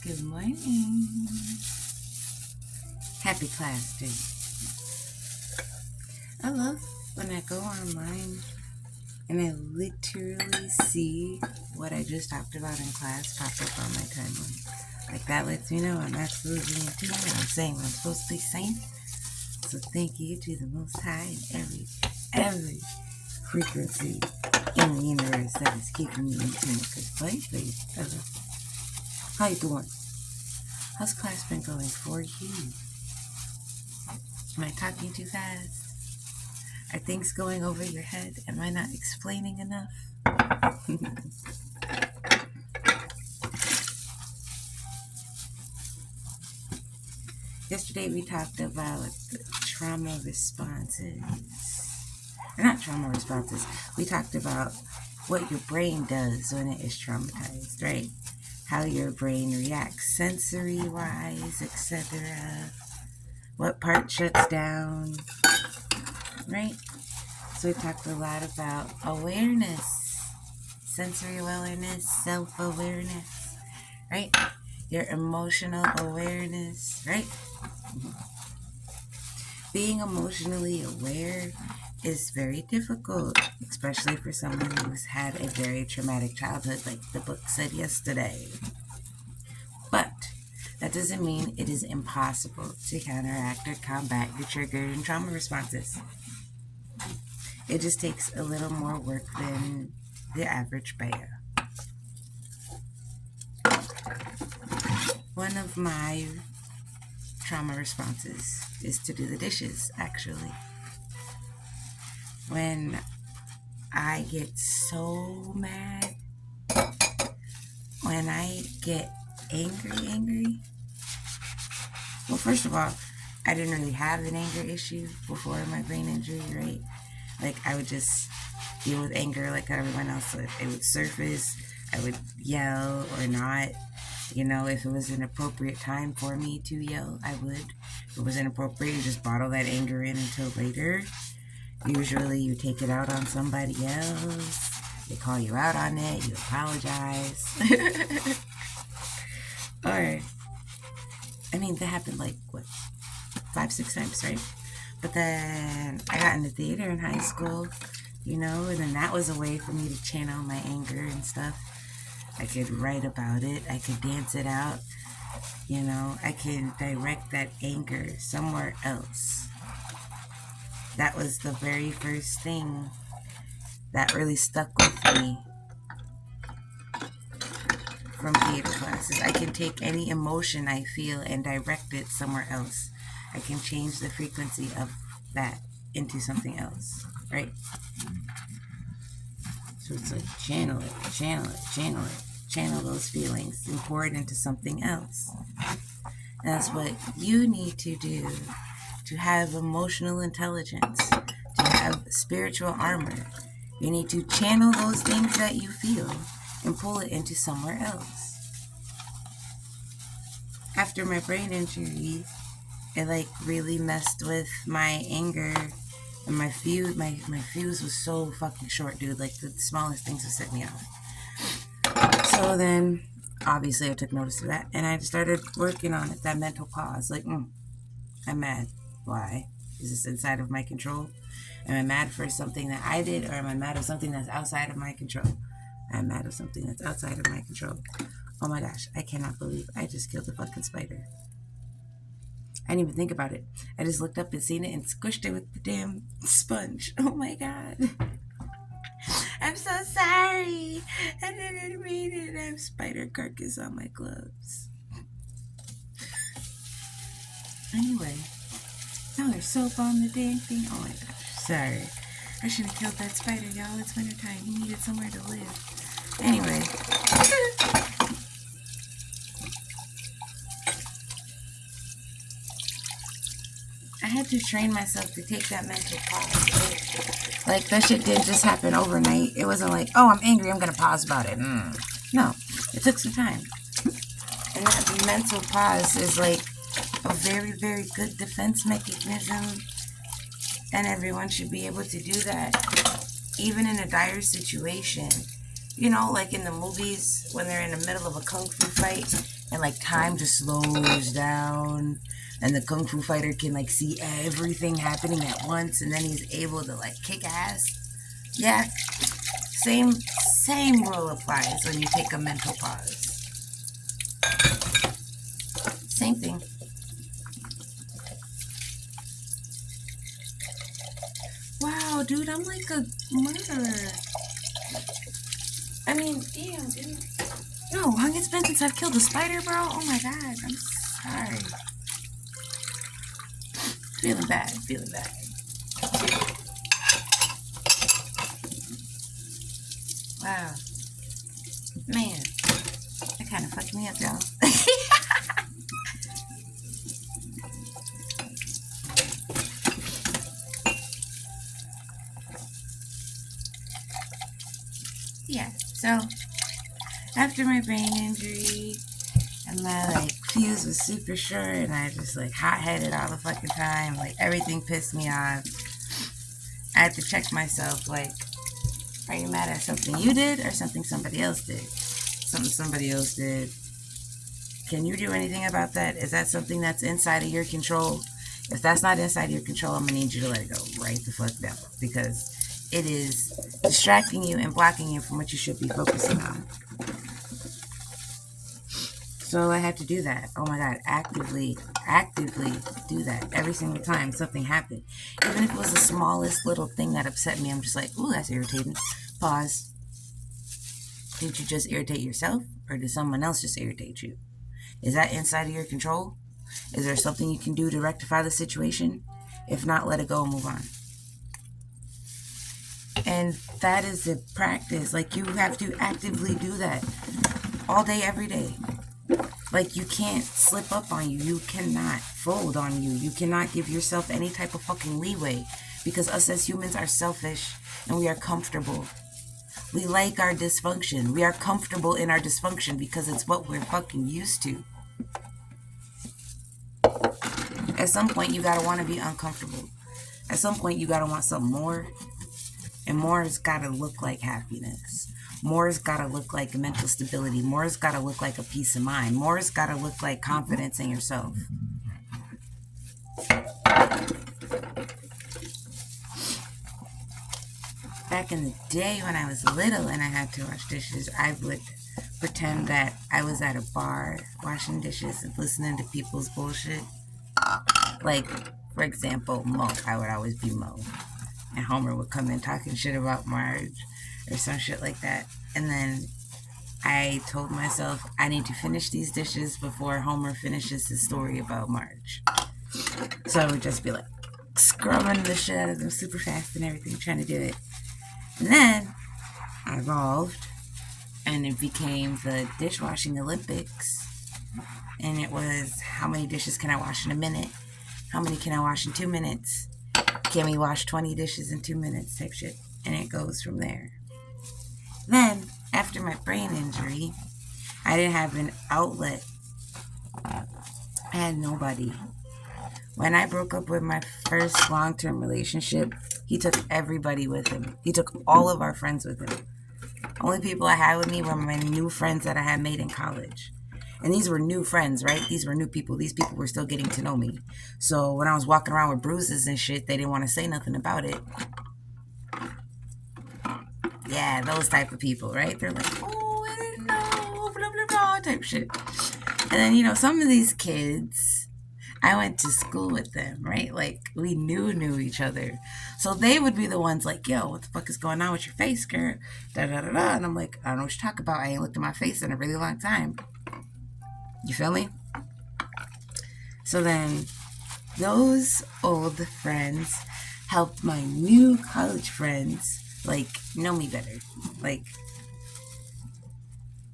Good morning. Happy class day. I love when I go online and I literally see what I just talked about in class pop up on my timeline. Like that lets me know I'm absolutely in tune. I'm saying what I'm supposed to be saying. So thank you to the Most High and every frequency in the universe that is keeping me in tune. Because lately, how you doing? How's class been going for you? Am I talking too fast? Are things going over your head? Am I not explaining enough? Yesterday we talked about trauma responses. Or not trauma responses. We talked about what your brain does when it is traumatized, right? How your brain reacts sensory-wise, etc. What part shuts down, right? So we talked a lot about awareness, sensory awareness, self-awareness, right? Your emotional awareness, right? Being emotionally aware is very difficult, especially for someone who's had a very traumatic childhood, like the book said yesterday. But that doesn't mean it is impossible to counteract or combat your trigger and trauma responses. It just takes a little more work than the average bear. One of my trauma responses is to do the dishes, actually. When I get so mad, when I get angry, well, first of all, I didn't really have an anger issue before my brain injury, right? Like, I would just deal with anger like everyone else would. It would surface, I would yell or not. You know, if it was an appropriate time for me to yell, I would. If it was inappropriate, you just bottle that anger in until later. Usually you take it out on somebody else. They call you out on it. You apologize. Or, I mean, that happened like, 5-6 times, right? But then I got into theater in high school, you know, and then that was a way for me to channel my anger and stuff. I could write about it. I could dance it out. You know, I could direct that anger somewhere else. That was the very first thing that really stuck with me from theater classes. I can take any emotion I feel and direct it somewhere else. I can change the frequency of that into something else, right? So it's like channel those feelings and pour it into something else. And that's what you need to do to have emotional intelligence, to have spiritual armor. You need to channel those things that you feel and pull it into somewhere else. After my brain injury, it like really messed with my anger and my fuse. My fuse was so fucking short, dude. Like the smallest things would set me off. So then, obviously, I took notice of that and I started working on it. That mental pause, like, I'm mad. Why? Is this inside of my control? Am I mad for something that I did, or am I mad of something that's outside of my control? I'm mad of something that's outside of my control. Oh my gosh, I cannot believe I just killed a fucking spider. I didn't even think about it. I just looked up and seen it and squished it with the damn sponge. Oh my god. I'm so sorry. I didn't mean it. I have spider carcass on my gloves. Anyway. Now there's soap on the dang thing. Oh my gosh. Sorry. I should have killed that spider, y'all. It's wintertime. He needed somewhere to live. Anyway. I had to train myself to take that mental pause. Like, that shit didn't just happen overnight. It wasn't like, oh, I'm angry, I'm going to pause about it. No. It took some time. And that mental pause is like a very, very good defense mechanism. And everyone should be able to do that, even in a dire situation. You know, like in the movies, when they're in the middle of a kung fu fight and like time just slows down, and the kung fu fighter can like see everything happening at once, and then he's able to like kick ass. Yeah, same rule applies when you take a mental pause. Same thing. Wow, dude, I'm like a murderer. I mean, damn, dude. No, how long it's been since I've killed a spider, bro? Oh my god, I'm sorry. Feeling bad, feeling bad. Wow. Man, that kind of fucked me up, y'all. Yeah, so after my brain injury and my like fuse was super short and I just like hot headed all the fucking time, like everything pissed me off. I had to check myself, like, are you mad at something you did or something somebody else did? Something somebody else did. Can you do anything about that? Is that something that's inside of your control? If that's not inside of your control, I'm gonna need you to let it go right the fuck down, because it is distracting you and blocking you from what you should be focusing on. So I had to do that. Oh my god, actively do that every single time something happened. Even if it was the smallest little thing that upset me, I'm just like, ooh, that's irritating. Pause. Did you just irritate yourself, or did someone else just irritate you? Is that inside of your control? Is there something you can do to rectify the situation? If not, let it go and move on. And that is a practice. Like, you have to actively do that all day, every day. Like, you can't slip up on you. You cannot fold on you. You cannot give yourself any type of fucking leeway, because us as humans are selfish and we are comfortable. We like our dysfunction. We are comfortable in our dysfunction because it's what we're fucking used to. At some point, you gotta want to be uncomfortable. At some point, you gotta want something more. And more has gotta look like happiness. More has gotta look like mental stability. More has gotta look like a peace of mind. More has gotta look like confidence in yourself. Back in the day when I was little and I had to wash dishes, I would pretend that I was at a bar washing dishes and listening to people's bullshit. Like, for example, Mo. I would always be Mo. And Homer would come in talking shit about Marge or some shit like that. And then I told myself I need to finish these dishes before Homer finishes his story about Marge. So I would just be like scrubbing the shit out of them super fast and everything, trying to do it. And then I evolved and it became the dishwashing Olympics. And it was, how many dishes can I wash in a minute? How many can I wash in 2 minutes? Can we wash 20 dishes in 2 minutes type shit? And it goes from there. Then, after my brain injury, I didn't have an outlet. I had nobody. When I broke up with my first long-term relationship, he took everybody with him. He took all of our friends with him. Only people I had with me were my new friends that I had made in college. And these were new friends, right? These were new people. These people were still getting to know me. So when I was walking around with bruises and shit, they didn't want to say nothing about it. Yeah, those type of people, right? They're like, oh, I didn't know, blah, blah, blah, type shit. And then, some of these kids, I went to school with them, right? Like, we knew each other. So they would be the ones like, yo, what the fuck is going on with your face, girl? Da, da, da, da. And I'm like, I don't know what you're talking about. I ain't looked at my face in a really long time. You feel me? So then those old friends helped my new college friends, like, know me better. Like,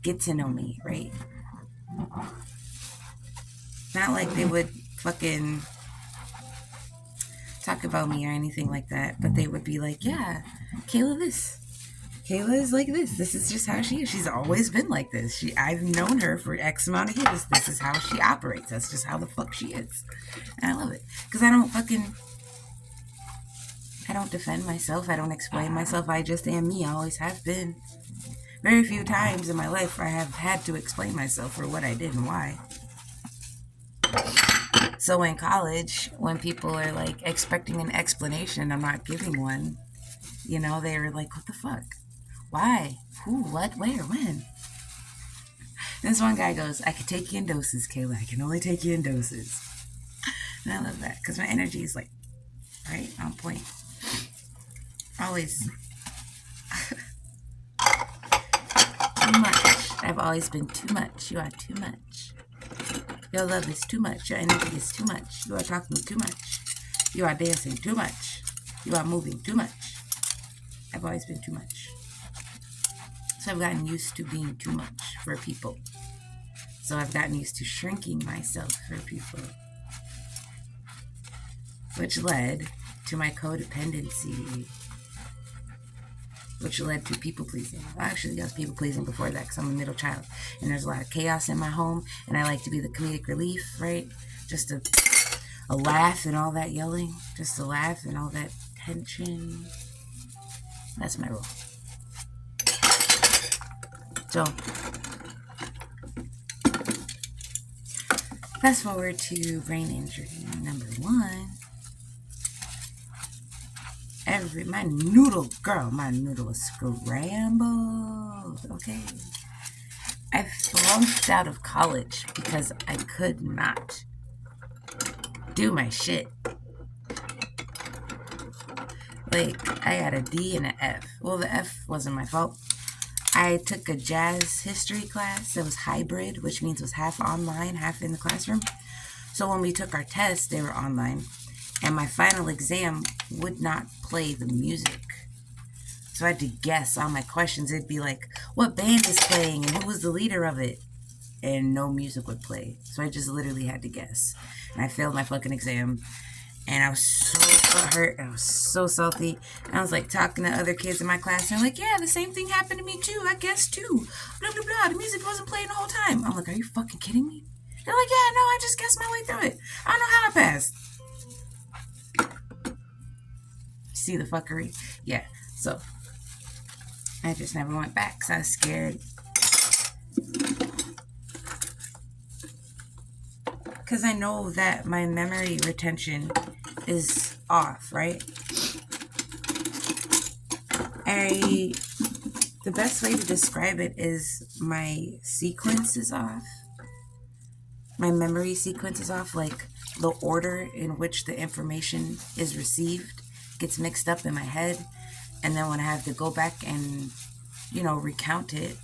get to know me, right? Not like they would fucking talk about me or anything like that, but they would be like, yeah, Kayla is like this. This is just how she is. She's always been like this. I've known her for X amount of years. This is how she operates. That's just how the fuck she is. And I love it. Because I don't defend myself. I don't explain myself. I just am me. I always have been. Very few times in my life where I have had to explain myself for what I did and why. So in college, when people are like expecting an explanation, I'm not giving one. You know, they were like, what the fuck? Why? Who? What? Where? When? This one guy goes, I can take you in doses, Kayla. I can only take you in doses. And I love that because my energy is like, right, on point. Always too much. I've always been too much. You are too much. Your love is too much. Your energy is too much. You are talking too much. You are dancing too much. You are moving too much. I've always been too much. So I've gotten used to being too much for people. So I've gotten used to shrinking myself for people. Which led to my codependency. Which led to people pleasing. Well, actually, I was people pleasing before that because I'm a middle child. And there's a lot of chaos in my home. And I like to be the comedic relief, right? Just a laugh and all that yelling. Just a laugh and all that tension. That's my role. So, fast forward to brain injury number 1. My noodle was scrambled, okay? I flunked out of college because I could not do my shit. Like, I had a D and an F. Well, the F wasn't my fault. I took a jazz history class that was hybrid, which means it was half online, half in the classroom. So when we took our tests, they were online. And my final exam would not play the music. So I had to guess all my questions. It'd be like, what band is playing and who was the leader of it? And no music would play. So I just literally had to guess. And I failed my fucking exam. And I was so hurt. And I was so salty. And I was like talking to other kids in my class. And they're like, yeah, the same thing happened to me too. I guessed too. Blah, blah, blah. The music wasn't playing the whole time. I'm like, are you fucking kidding me? They're like, yeah, no, I just guessed my way through it. I don't know how I passed. See the fuckery? Yeah. So I just never went back because I was scared. Because I know that my memory retention is off, right? The best way to describe it is my sequence is off. My memory sequence is off. Like the order in which the information is received gets mixed up in my head. And then when I have to go back and, recount it,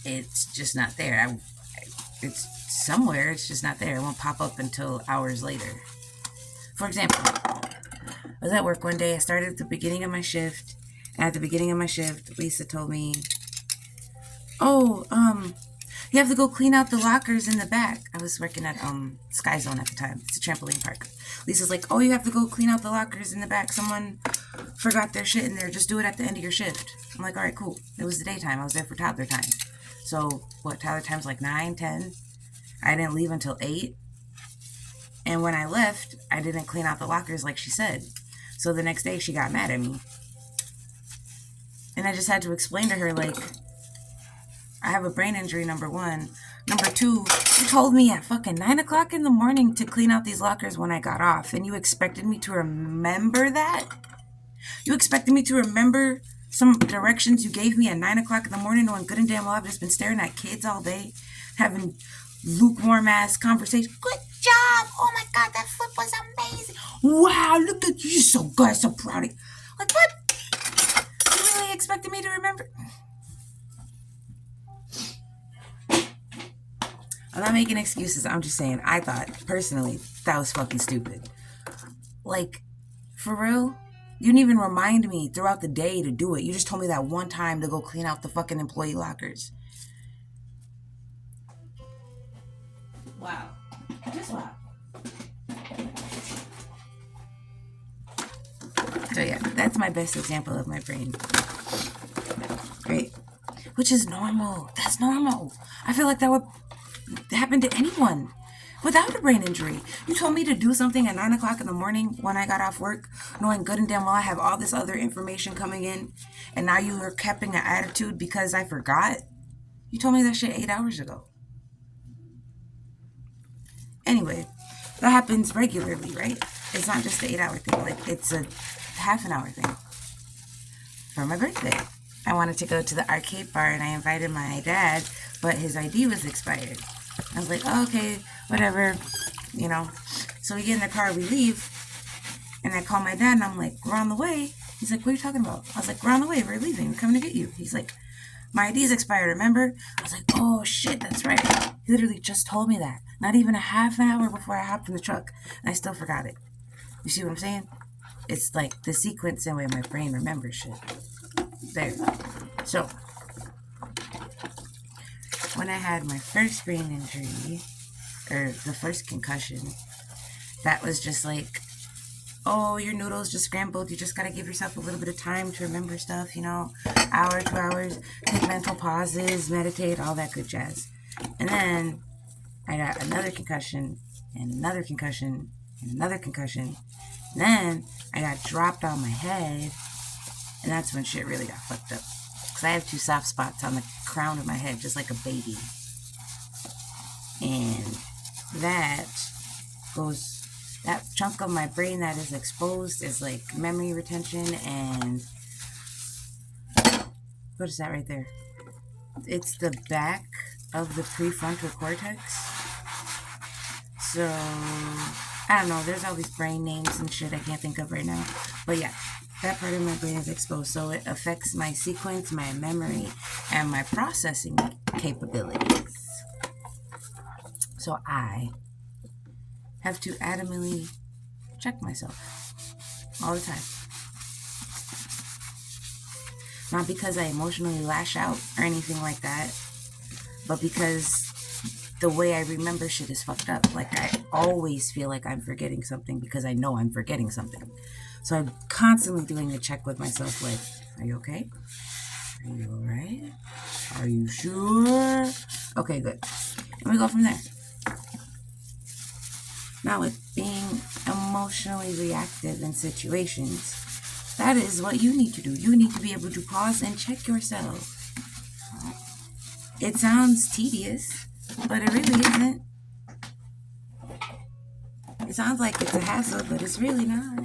it's just not there. It's somewhere, it's just not there. It won't pop up until hours later. For example, I was at work one day. I started at the beginning of my shift. And at the beginning of my shift, Lisa told me, you have to go clean out the lockers in the back. I was working at Sky Zone at the time. It's a trampoline park. Lisa's like, you have to go clean out the lockers in the back. Someone forgot their shit in there. Just do it at the end of your shift. I'm like, all right, cool. It was the daytime. I was there for toddler time. So, toddler time's like 9, 10. I didn't leave until 8. And when I left, I didn't clean out the lockers like she said. So the next day, she got mad at me. And I just had to explain to her, like, I have a brain injury, number 1. Number 2, you told me at fucking 9 o'clock in the morning to clean out these lockers when I got off. And you expected me to remember that? You expected me to remember some directions you gave me at 9 o'clock in the morning knowing good and damn well I've just been staring at kids all day, having lukewarm ass conversation. Good job. Oh my God, that flip was amazing. Wow, look at you. You're so good. I'm so proud of you. Like, what? You really expected me to remember? I'm not making excuses. I'm just saying, I thought, personally, that was fucking stupid. Like, for real? You didn't even remind me throughout the day to do it. You just told me that one time to go clean out the fucking employee lockers. Wow. Just wow. So yeah, that's my best example of my brain. Great. Which is normal. That's normal. I feel like that would happen to anyone. without a brain injury. You told me to do something at 9 o'clock in the morning when I got off work, knowing good and damn well I have all this other information coming in, and now you are keeping an attitude because I forgot? You told me that shit 8 hours ago. Anyway, that happens regularly, right? It's not just the 8 hour thing, like it's a half an hour thing. For my birthday, I wanted to go to the arcade bar and I invited my dad, but his ID was expired. I was like, oh, okay, whatever, you know. So we get in the car, we leave, and I call my dad and I'm like, we're on the way. He's like, what are you talking about? I was like, we're on the way, we're leaving, we're coming to get you. He's like, my ID's expired, remember? I was like, oh shit, that's right. He literally just told me that. Not even a half an hour before I hopped in the truck, and I still forgot it. You see what I'm saying? It's like the sequence in way my brain remembers shit. There. So, when I had my first brain injury, or the first concussion, that was just like, oh, your noodles just scrambled. You just gotta give yourself a little bit of time to remember stuff, you know, hour, 2 hours, take mental pauses, meditate, all that good jazz. And then I got another concussion, and another concussion, and another concussion. And then I got dropped on my head, and that's when shit really got fucked up. Because I have 2 soft spots on the crown of my head, just like a baby. And that chunk of my brain that is exposed is like memory retention and what is that right there? It's the back of the prefrontal cortex. So I don't know, there's all these brain names and shit I can't think of right now. But yeah, that part of my brain is exposed. So it affects my sequence, my memory, and my processing capabilities. So I have to adamantly check myself all the time. Not because I emotionally lash out or anything like that, but because the way I remember shit is fucked up. Like I always feel like I'm forgetting something because I know I'm forgetting something. So I'm constantly doing a check with myself like, are you okay? Are you alright? Are you sure? Okay, good. And we go from there. Now with being emotionally reactive in situations, that is what you need to do. You need to be able to pause and check yourself. It sounds tedious, but it really isn't. It sounds like it's a hassle, but it's really not.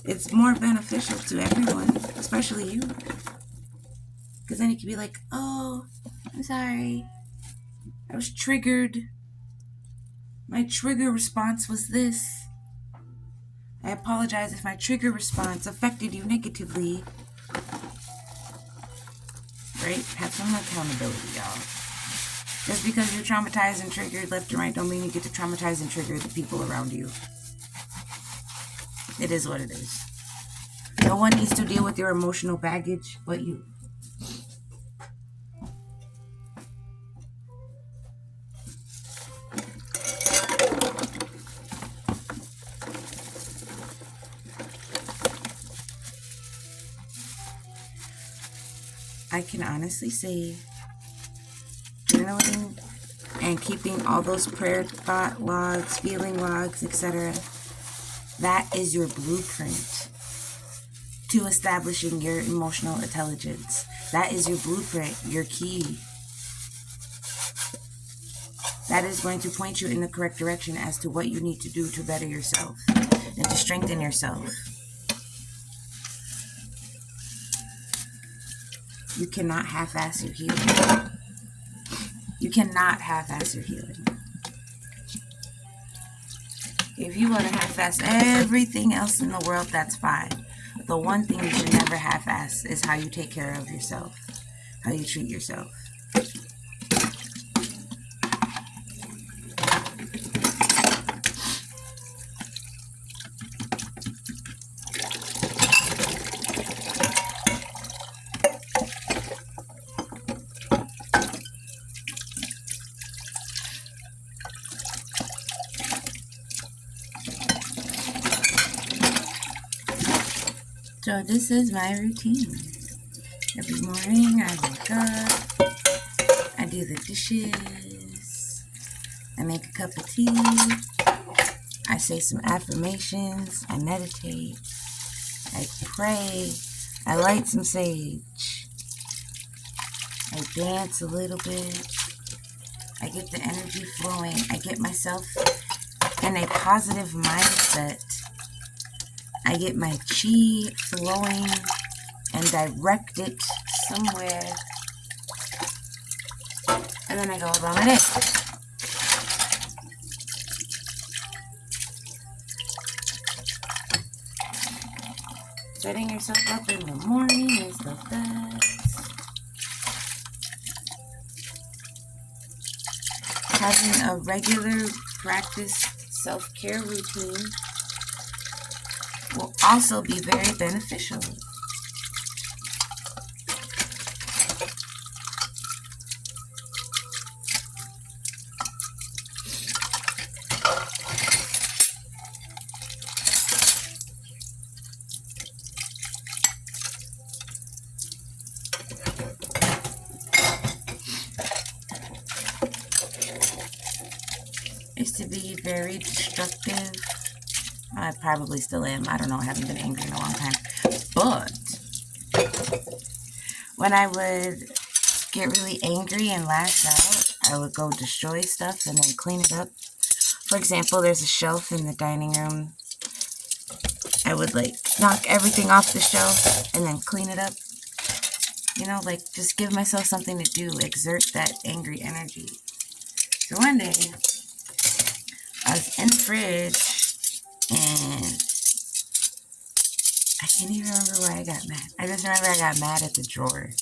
It's more beneficial to everyone, especially you. Because then you can be like, oh, I'm sorry. I was triggered. My trigger response was this. I apologize if my trigger response affected you negatively. Right? Have some accountability, y'all. Just because you're traumatized and triggered left and right don't mean you get to traumatize and trigger the people around you. It is what it is. No one needs to deal with your emotional baggage but you. I can honestly say, journaling and keeping all those prayer thought logs, feeling logs, etc., that is your blueprint to establishing your emotional intelligence. That is your blueprint, your key. That is going to point you in the correct direction as to what you need to do to better yourself and to strengthen yourself. You cannot half-ass your healing. You cannot half-ass your healing. If you want to half-ass everything else in the world, that's fine. The one thing you should never half-ass is how you take care of yourself, how you treat yourself. So this is my routine. Every morning I wake up, I do the dishes, I make a cup of tea. I say some affirmations. I meditate. I pray. I light some sage. I dance a little bit. I get the energy flowing. I get myself in a positive mindset. I get my chi flowing and direct it somewhere. And then I go about my day. Setting yourself up in the morning is the best. Having a regular practice self-care routine will also be very beneficial. Used to be very destructive. I probably still am. I don't know. I haven't been angry in a long time. But when I would get really angry and lash out, I would go destroy stuff and then clean it up. For example, there's a shelf in the dining room. I would knock everything off the shelf and then clean it up. Just give myself something to do, exert that angry energy. So one day, I was in the fridge and I can't even remember why I got mad. I just remember I got mad at the drawer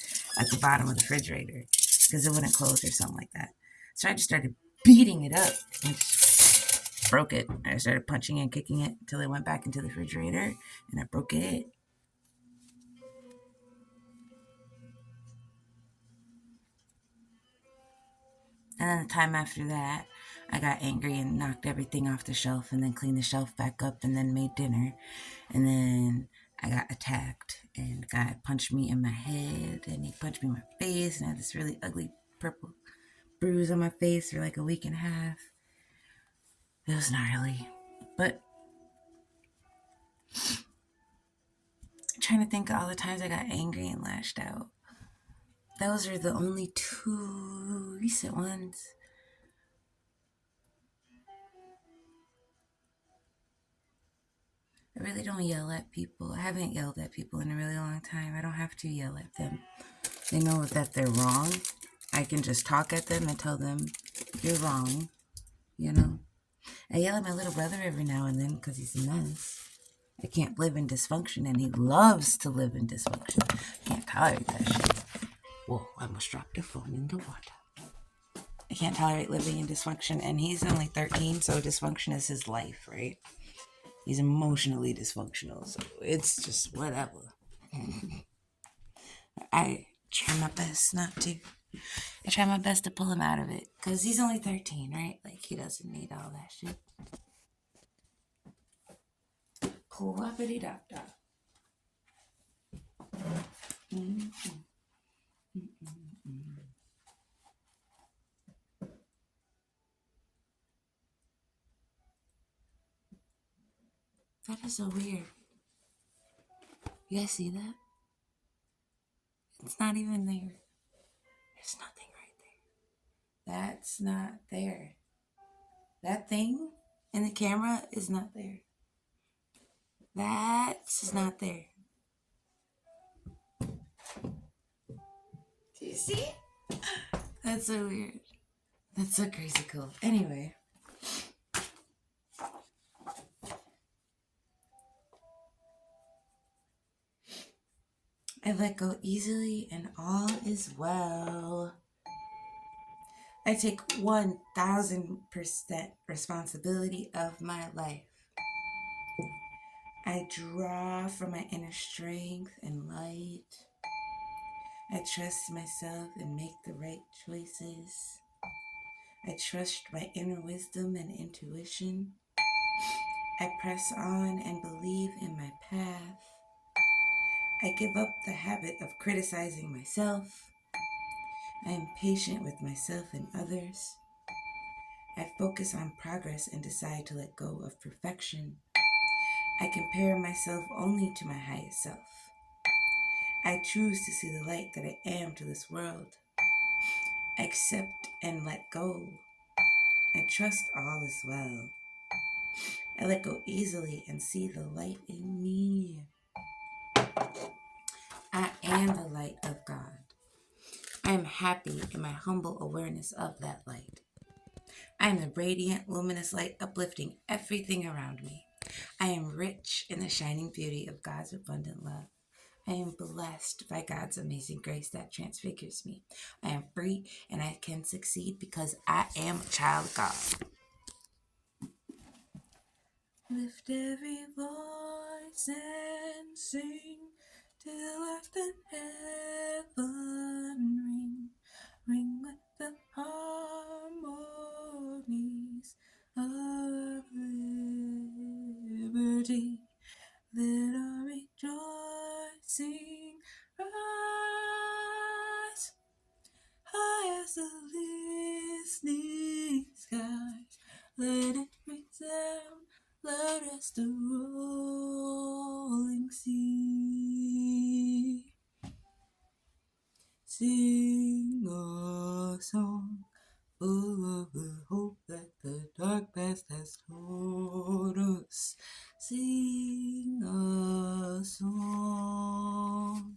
at the bottom of the refrigerator because it wouldn't close or something like that. So I just started beating it up and just broke it. I started punching and kicking it until it went back into the refrigerator and I broke it. And then the time after that, I got angry and knocked everything off the shelf and then cleaned the shelf back up and then made dinner. And then I got attacked and a guy punched me in my head and he punched me in my face and I had this really ugly purple bruise on my face for like a week and a half. It was gnarly. But I'm trying to think of all the times I got angry and lashed out. Those are the only two recent ones. I really don't yell at people. I haven't yelled at people in a really long time. I don't have to yell at them. They know that they're wrong. I can just talk at them and tell them, you're wrong. I yell at my little brother every now and then because he's a mess. I can't live in dysfunction and he loves to live in dysfunction. I can't tolerate that shit. Whoa, I almost dropped the phone in the water. I can't tolerate living in dysfunction and he's only 13, so dysfunction is his life, right? He's emotionally dysfunctional, so it's just whatever. I try my best not to. I try my best to pull him out of it. Because he's only 13, right? He doesn't need all that shit. Coopity-da-da. That is so weird. You guys see that? It's not even there. There's nothing right there. That's not there. That thing in the camera is not there. That's not there. Do you see? That's so weird. That's so crazy cool. Anyway. I let go easily and all is well. I take 1000% responsibility of my life. I draw from my inner strength and light. I trust myself and make the right choices. I trust my inner wisdom and intuition. I press on and believe in my path. I give up the habit of criticizing myself. I am patient with myself and others. I focus on progress and decide to let go of perfection. I compare myself only to my highest self. I choose to see the light that I am to this world. I accept and let go. I trust all is well. I let go easily and see the light in me. I am the light of God. I am happy in my humble awareness of that light. I am the radiant, luminous light uplifting everything around me. I am rich in the shining beauty of God's abundant love. I am blessed by God's amazing grace that transfigures me. I am free and I can succeed because I am a child of God. Lift every voice and sing till earth and heaven ring. Ring with the harmonies of liberty. Let our rejoicing rise high as the listening skies. Let it resound loud as the rolling sea. Sing a song full of the hope that the dark past has taught us. Sing a song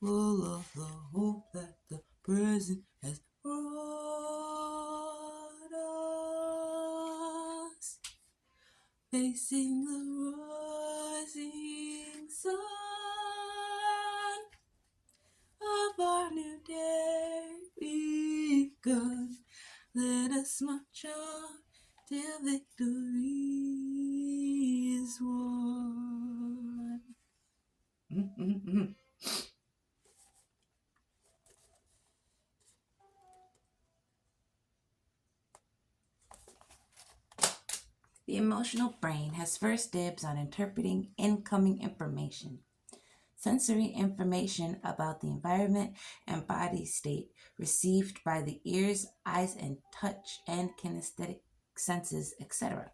full of the hope that the present has brought us. Facing the rising sun of our new day begun. Let us march on till victory is won. The emotional brain has first dibs on interpreting incoming information. Sensory information about the environment and body state received by the ears, eyes, and touch and kinesthetic senses, etc.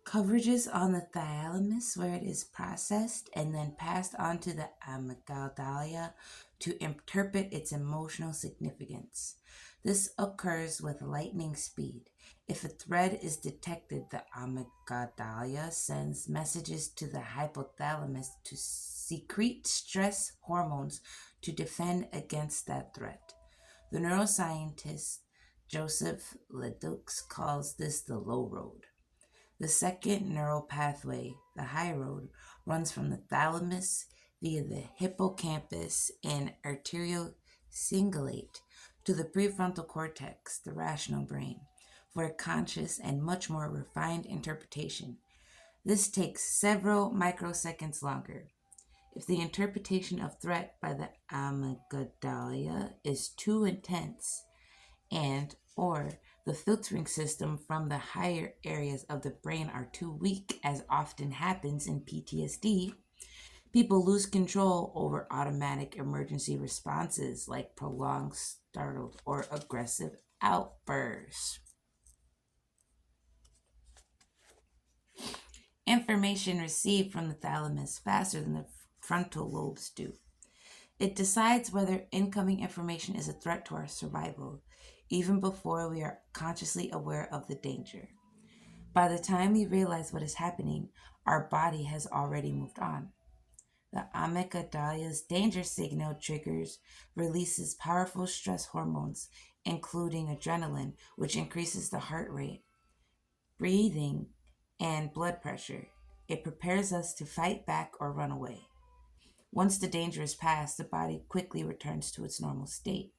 Coverages on the thalamus where it is processed and then passed on to the amygdala to interpret its emotional significance. This occurs with lightning speed. If a threat is detected, the amygdala sends messages to the hypothalamus to secrete stress hormones to defend against that threat. The neuroscientist Joseph Ledoux calls this the low road. The second neural pathway, the high road, runs from the thalamus via the hippocampus and arteriocingulate to the prefrontal cortex, the rational brain, for a conscious and much more refined interpretation. This takes several microseconds longer. If the interpretation of threat by the amygdala is too intense, and or the filtering system from the higher areas of the brain are too weak, as often happens in PTSD, people lose control over automatic emergency responses like prolonged, startled, or aggressive outbursts. Information received from the thalamus faster than the frontal lobes do. It decides whether incoming information is a threat to our survival, even before we are consciously aware of the danger. By the time we realize what is happening, our body has already moved on. The amygdala's danger signal triggers releases powerful stress hormones, including adrenaline, which increases the heart rate, breathing, and blood pressure. It prepares us to fight back or run away. Once the danger is past, the body quickly returns to its normal state.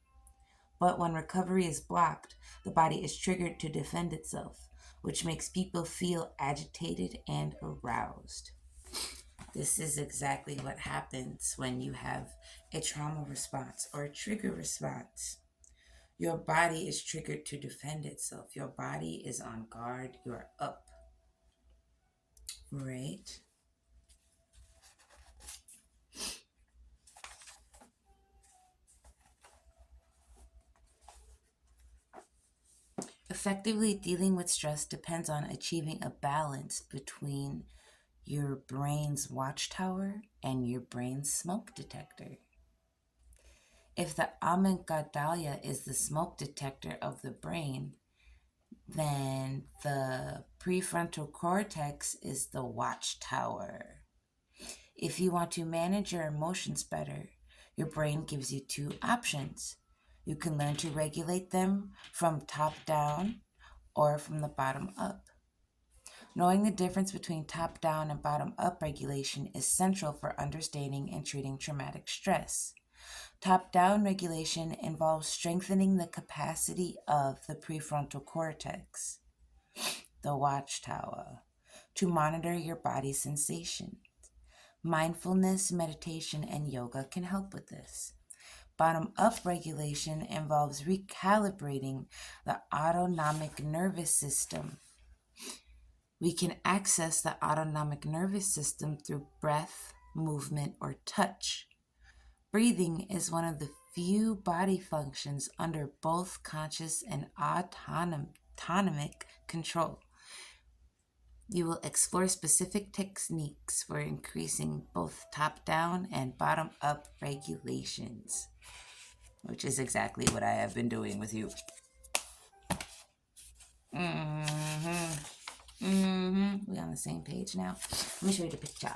But when recovery is blocked, the body is triggered to defend itself, which makes people feel agitated and aroused. This is exactly what happens when you have a trauma response or a trigger response. Your body is triggered to defend itself. Your body is on guard. You're up, right? Effectively dealing with stress depends on achieving a balance between your brain's watchtower and your brain's smoke detector. If the amygdala is the smoke detector of the brain, then the prefrontal cortex is the watchtower. If you want to manage your emotions better, your brain gives you two options. You can learn to regulate them from top down or from the bottom up. Knowing the difference between top down and bottom up regulation is central for understanding and treating traumatic stress. Top down regulation involves strengthening the capacity of the prefrontal cortex, the watchtower, to monitor your body's sensations. Mindfulness, meditation, and yoga can help with this. Bottom up regulation involves recalibrating the autonomic nervous system. We can access the autonomic nervous system through breath, movement, or touch. Breathing is one of the few body functions under both conscious and autonomic control. You will explore specific techniques for increasing both top-down and bottom-up regulations, which is exactly what I have been doing with you. We on the same page now. Let me show you the picture.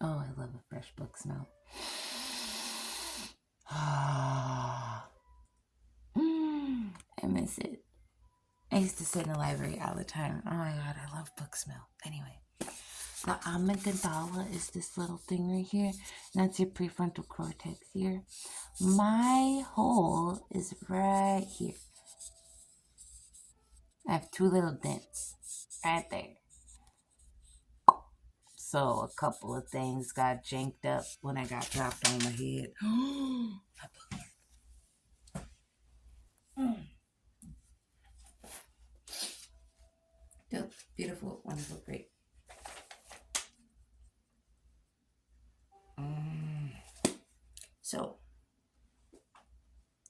Oh, I love a fresh book smell. I miss it. I used to sit in the library all the time. Oh my God, I love book smell. Anyway, the amygdala is this little thing right here. That's your prefrontal cortex here. My hole is right here. I have two little dents right there. So a couple of things got janked up when I got dropped on my head. Dope, beautiful, wonderful, great. So,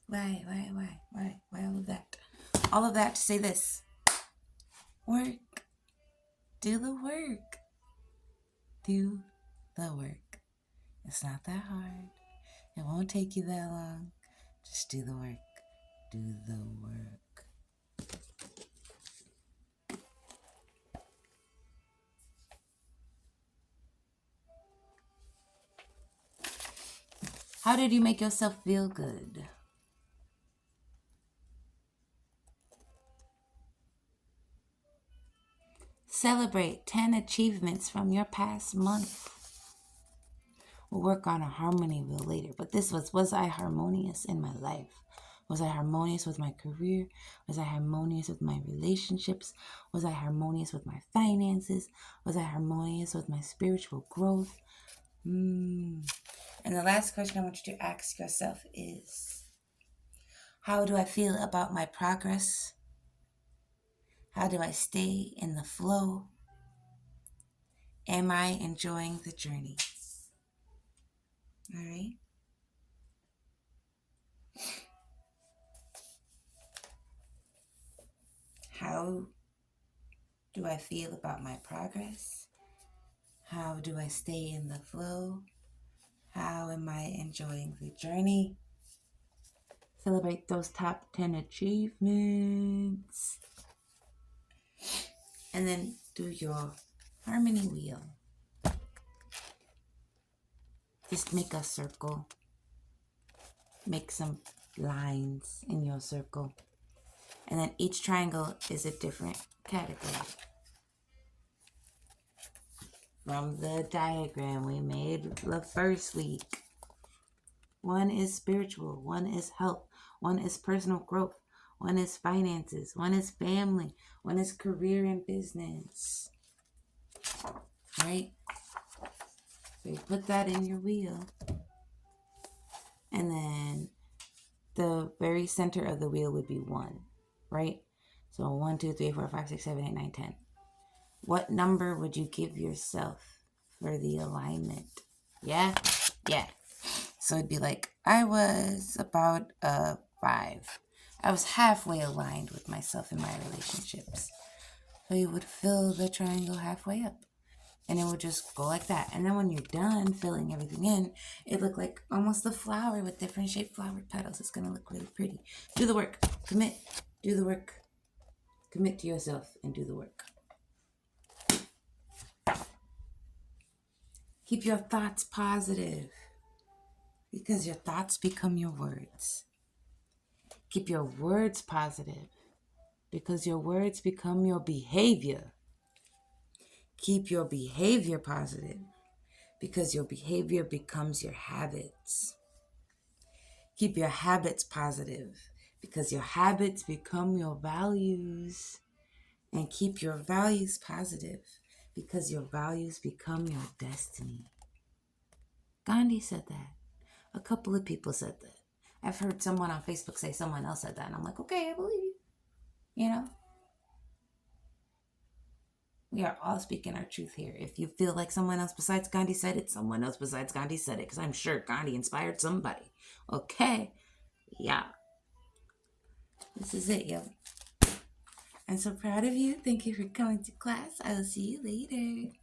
why all of that? All of that to say this. Work. Do the work. Do the work. It's not that hard. It won't take you that long. Just do the work. Do the work. How did you make yourself feel good? Celebrate 10 achievements from your past month. We'll work on a harmony wheel later, but this was I harmonious in my life? Was I harmonious with my career? Was I harmonious with my relationships? Was I harmonious with my finances? Was I harmonious with my spiritual growth? And the last question I want you to ask yourself is, how do I feel about my progress? How do I stay in the flow? Am I enjoying the journey? All right. How do I feel about my progress? How do I stay in the flow? How am I enjoying the journey? Celebrate those top 10 achievements. And then do your harmony wheel. Just make a circle. Make some lines in your circle. And then each triangle is a different category. From the diagram we made the first week. One is spiritual, one is health, one is personal growth, one is finances, one is family, one is career and business. Right? So you put that in your wheel. And then the very center of the wheel would be 1, right? So 1, 2, 3, 4, 5, 6, 7, 8, 9, 10. What number would you give yourself for the alignment? Yeah? Yeah. So it'd be like, I was about a 5. I was halfway aligned with myself in my relationships. So you would fill the triangle halfway up. And it would just go like that. And then when you're done filling everything in, it looked like almost a flower with different shaped flower petals. It's going to look really pretty. Do the work. Commit. Do the work. Commit to yourself and do the work. Keep your thoughts positive because your thoughts become your words. Keep your words positive because your words become your behavior. Keep your behavior positive because your behavior becomes your habits. Keep your habits positive because your habits become your values. And keep your values positive because your values become your destiny. Gandhi said that. A couple of people said that. I've heard someone on Facebook say someone else said that. And I'm like, okay, I believe you. You know, we are all speaking our truth here. If you feel like someone else besides Gandhi said it, someone else besides Gandhi said it. Because I'm sure Gandhi inspired somebody. Okay? Yeah. This is it, yo. I'm so proud of you. Thank you for coming to class. I will see you later.